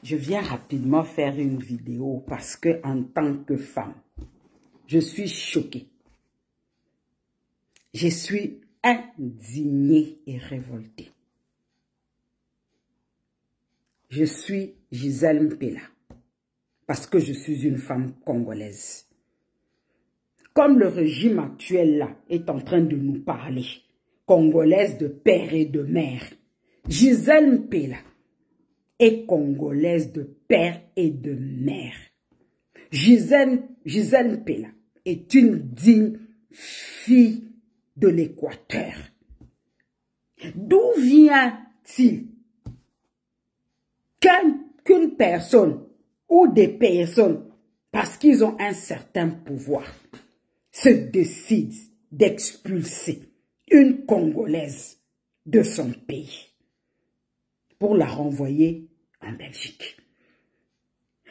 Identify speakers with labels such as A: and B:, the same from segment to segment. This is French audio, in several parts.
A: Je viens rapidement faire une vidéo parce que en tant que femme, je suis choquée. Je suis indignée et révoltée. Je suis Gisèle Mpela parce que je suis une femme congolaise. Comme le régime actuel là est en train de nous parler, congolaise de père et de mère, Gisèle Mpela est congolaise de père et de mère. Gisèle Mpela est une digne fille de l'Équateur. D'où vient-il qu'une personne ou des personnes, parce qu'ils ont un certain pouvoir, se décident d'expulser une Congolaise de son pays pour la renvoyer en Belgique?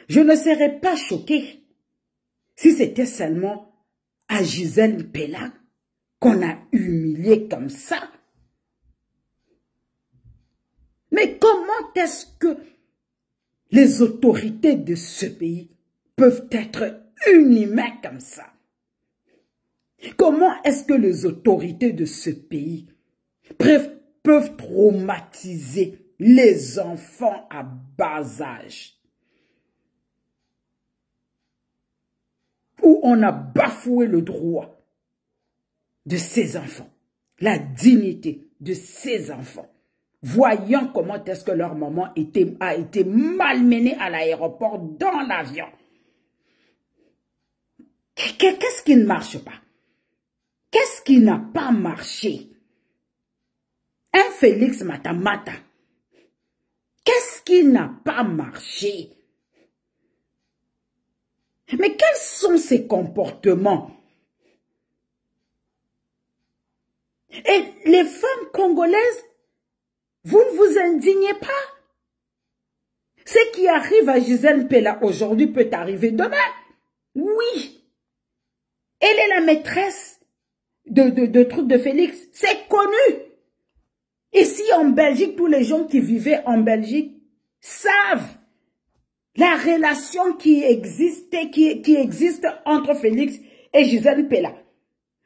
A: Je ne serais pas choquée si c'était seulement à Gisèle Mpela qu'on a humilié comme ça. Mais comment est-ce que les autorités de ce pays peuvent être inhumaines comme ça? Comment est-ce que les autorités de ce pays peuvent traumatiser les enfants à bas âge? Où on a bafoué le droit de ces enfants, la dignité de ces enfants, voyant comment est-ce que leur maman a été malmenée à l'aéroport dans l'avion. Qu'est-ce qui ne marche pas? Qu'est-ce qui n'a pas marché? Un Félix Matamata. Qu'est-ce qui n'a pas marché? Mais quels sont ces comportements? Et les femmes congolaises, vous ne vous indignez pas? Ce qui arrive à Gisèle Mpela aujourd'hui peut arriver demain. Oui. Elle est la maîtresse de trucs de Félix. C'est connu. Ici en Belgique, tous les gens qui vivaient en Belgique savent la relation qui existe entre Félix et Gisèle Mpela.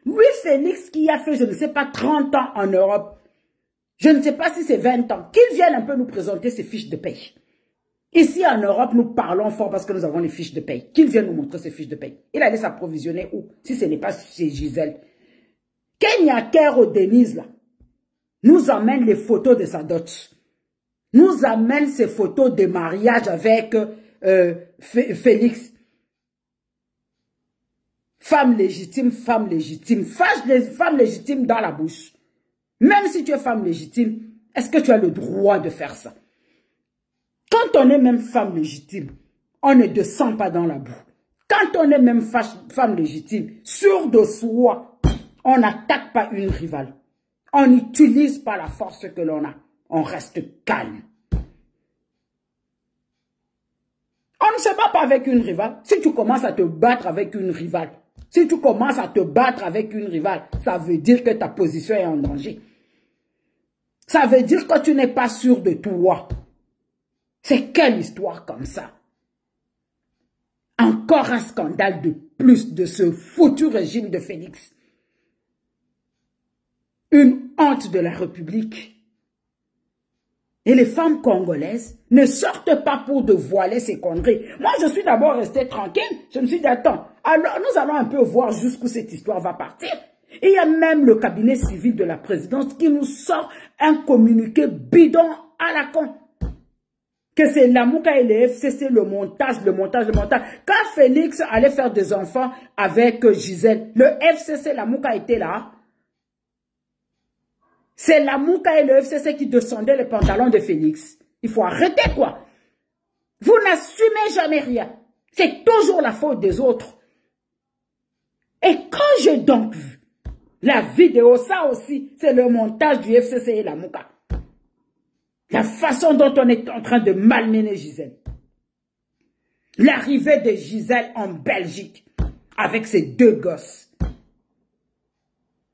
A: Oui, Félix qui a fait, je ne sais pas, 30 ans en Europe. Je ne sais pas si c'est 20 ans. Qu'il vienne un peu nous présenter ses fiches de paye. Ici en Europe, nous parlons fort parce que nous avons les fiches de paye. Qu'il vienne nous montrer ses fiches de paye. Il allait s'approvisionner où? Si ce n'est pas chez Gisèle. Kenya Kero Denise, là, nous amène les photos de sa dot. Nous amène ses photos de mariage avec Félix. Femme légitime, femme légitime. Fâche les femmes légitimes dans la bouche. Même si tu es femme légitime, est-ce que tu as le droit de faire ça? Quand on est même femme légitime, on ne descend pas dans la boue. Quand on est même femme légitime, sûre de soi, on n'attaque pas une rivale. On n'utilise pas la force que l'on a. On reste calme. On ne se bat pas avec une rivale. Si tu commences à te battre avec une rivale, ça veut dire que ta position est en danger. Ça veut dire que tu n'es pas sûr de toi. C'est quelle histoire comme ça? Encore un scandale de plus de ce foutu régime de Félix. Une honte de la République. Et les femmes congolaises ne sortent pas pour dévoiler ces conneries. Moi, je suis d'abord restée tranquille. Je me suis dit, attends, alors nous allons un peu voir jusqu'où cette histoire va partir. Et il y a même le cabinet civil de la présidence qui nous sort un communiqué bidon à la con. Que c'est Lamouka et le FCC, le montage. Quand Félix allait faire des enfants avec Gisèle, le FCC, Lamouka était là. C'est Lamouka et le FCC qui descendaient les pantalons de Félix. Il faut arrêter quoi. Vous n'assumez jamais rien. C'est toujours la faute des autres. Et quand j'ai donc vu la vidéo, ça aussi, c'est le montage du FCC et Lamouka. La façon dont on est en train de malmener Gisèle. L'arrivée de Gisèle en Belgique avec ses deux gosses.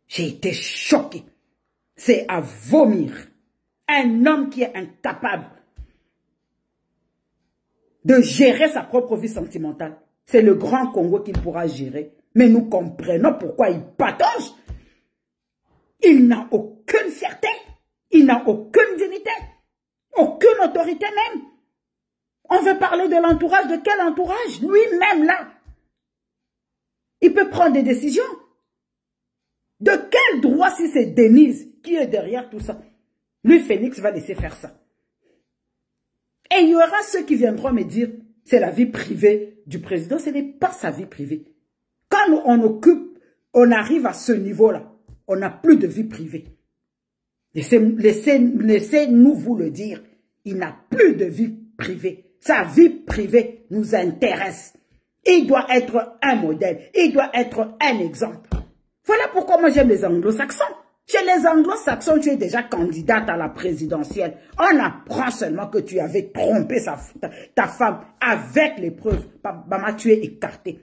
A: J'ai été choquée. C'est à vomir. Un homme qui est incapable de gérer sa propre vie sentimentale. C'est le grand Congo qu'il pourra gérer. Mais nous comprenons pourquoi il patauge. Il n'a aucune fierté. Il n'a aucune dignité. Aucune autorité même. On veut parler de l'entourage. De quel entourage? Lui-même là. Il peut prendre des décisions. De quel droit si c'est Denise qui est derrière tout ça? Lui, Félix, va laisser faire ça. Et il y aura ceux qui viendront me dire, c'est la vie privée du président. Ce n'est pas sa vie privée. Quand on arrive à ce niveau-là, on n'a plus de vie privée. Laissez-nous vous le dire. Il n'a plus de vie privée. Sa vie privée nous intéresse. Il doit être un modèle. Il doit être un exemple. Voilà pourquoi moi j'aime les anglo-saxons. Chez les anglo-saxons, tu es déjà candidate à la présidentielle. On apprend seulement que tu avais trompé ta femme avec les preuves. Bama, tu es écarté.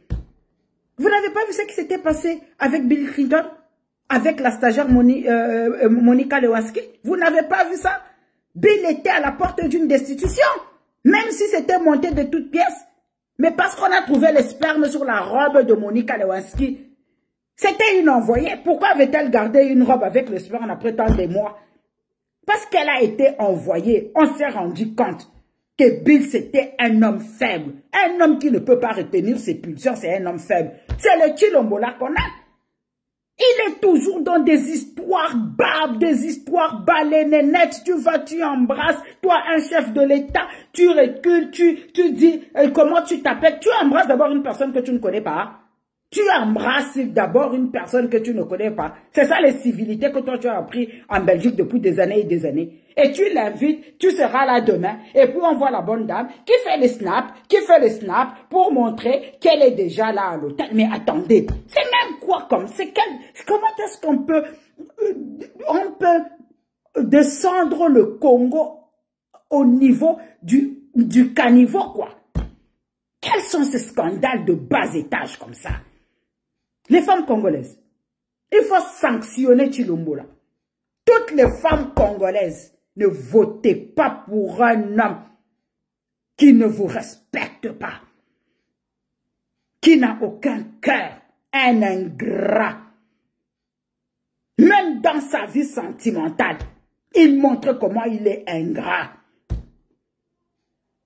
A: Vous n'avez pas vu ce qui s'était passé avec Bill Clinton? Avec la stagiaire Monica Lewinsky? Vous n'avez pas vu ça? Bill était à la porte d'une destitution. Même si c'était monté de toutes pièces. Mais parce qu'on a trouvé les spermes sur la robe de Monica Lewinsky. C'était une envoyée. Pourquoi avait-elle gardé une robe avec le sperme après tant de mois? Parce qu'elle a été envoyée. On s'est rendu compte que Bill, c'était un homme faible. Un homme qui ne peut pas retenir ses pulsions, c'est un homme faible. C'est le Chilombola qu'on a. Il est toujours dans des histoires barbes, des histoires baleines. Tu vas, tu embrasses. Toi, un chef de l'État, tu recules, tu dis comment tu t'appelles. Tu embrasses d'abord une personne que tu ne connais pas. Tu embrasses d'abord une personne que tu ne connais pas. C'est ça les civilités que toi tu as appris en Belgique depuis des années et des années. Et tu l'invites, tu seras là demain. Et puis on voit la bonne dame qui fait les snaps pour montrer qu'elle est déjà là à l'hôtel. Mais attendez, c'est même quoi comme, comment est-ce qu'on peut, on peut descendre le Congo au niveau du caniveau quoi? Quels sont ces scandales de bas étage comme ça? Les femmes congolaises, il faut sanctionner Chilombola. Toutes les femmes congolaises, ne votez pas pour un homme qui ne vous respecte pas, qui n'a aucun cœur, un ingrat. Même dans sa vie sentimentale, il montre comment il est ingrat.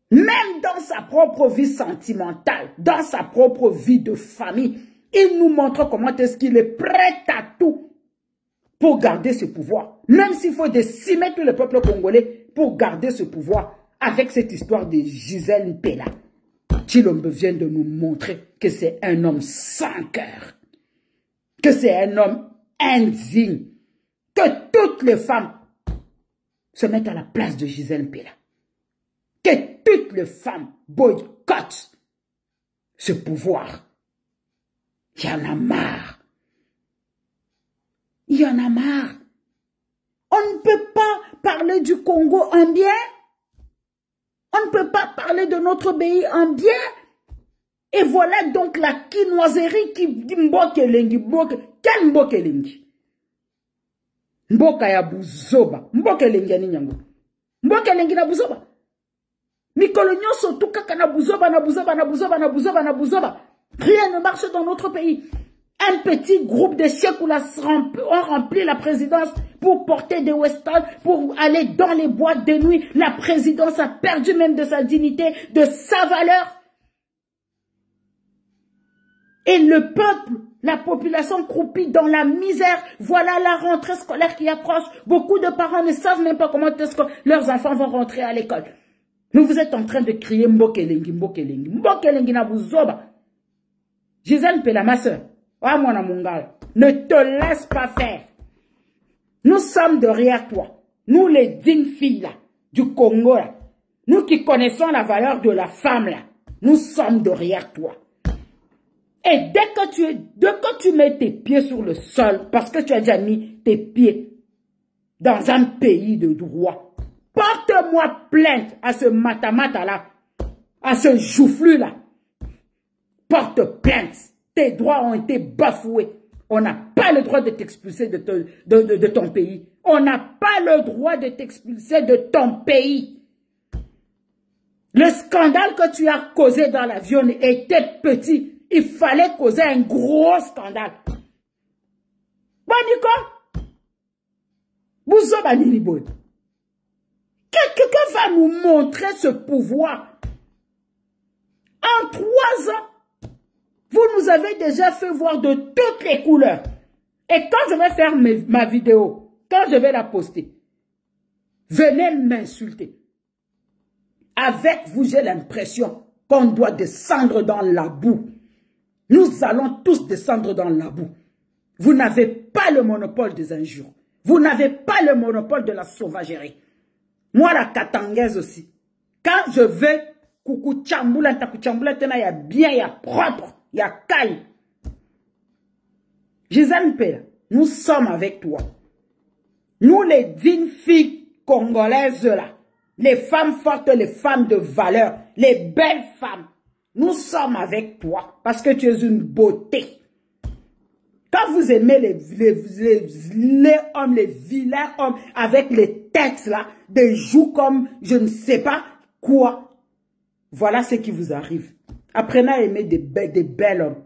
A: Même dans sa propre vie sentimentale, dans sa propre vie de famille, il nous montre comment est-ce qu'il est prêt à tout pour garder ce pouvoir. Même s'il faut décimer tout le peuple congolais pour garder ce pouvoir. Avec cette histoire de Gisèle Mpela, Tshilombo vient de nous montrer que c'est un homme sans cœur. Que c'est un homme indigne. Que toutes les femmes se mettent à la place de Gisèle Mpela. Que toutes les femmes boycottent ce pouvoir. Il y en a marre. Il y en a marre. On ne peut pas parler du Congo en bien. On ne peut pas parler de notre pays en bien. Et voilà donc la quinoiserie qui dit Mbokelengi. Quel Mbokelengi? Mboka ya buzoba. Mbokelengi ya ninyango. Mbokelengi na buzoba. Mikolo nyonso tukaka na buzoba, na buzoba, na buzoba, na buzoba, na buzoba. Rien ne marche dans notre pays. Un petit groupe de Chekoula ont rempli la présidence pour porter des westerns, pour aller dans les boîtes de nuit. La présidence a perdu même de sa dignité, de sa valeur. Et le peuple, la population croupit dans la misère. Voilà la rentrée scolaire qui approche. Beaucoup de parents ne savent même pas comment est-ce que leurs enfants vont rentrer à l'école. Mais vous êtes en train de crier Mbokelengi, Mbokelengi. Mbokelengi na buzoba. Gisèle Mpela, ma soeur, ne te laisse pas faire. Nous sommes derrière toi. Nous les dignes filles là, du Congo là. Nous qui connaissons la valeur de la femme là. Nous sommes derrière toi. Et dès que tu mets tes pieds sur le sol, parce que tu as déjà mis tes pieds dans un pays de droit, porte-moi plainte à ce matamata là, à ce joufflu là. Porte plainte. Tes droits ont été bafoués. On n'a pas le droit de t'expulser de ton pays. On n'a pas le droit de t'expulser de ton pays. Le scandale que tu as causé dans l'avion était petit. Il fallait causer un gros scandale. Boniko, Bouzo Banini Boy. Quelqu'un va nous montrer ce pouvoir. En 3 ans, vous nous avez déjà fait voir de toutes les couleurs. Et quand je vais faire ma vidéo, quand je vais la poster, venez m'insulter. Avec vous, j'ai l'impression qu'on doit descendre dans la boue. Nous allons tous descendre dans la boue. Vous n'avez pas le monopole des injures. Vous n'avez pas le monopole de la sauvagerie. Moi, la katangaise aussi. Quand je vais, coucou tchamboula, il y a bien, il y a propre, il y a caille. Gisèle Pella, nous sommes avec toi. Nous, les dignes filles congolaises là, les femmes fortes, les femmes de valeur, les belles femmes, nous sommes avec toi parce que tu es une beauté. Quand vous aimez les hommes, les vilains hommes avec les têtes là, des joues comme je ne sais pas quoi, voilà ce qui vous arrive. Apprenez à aimer des belles hommes.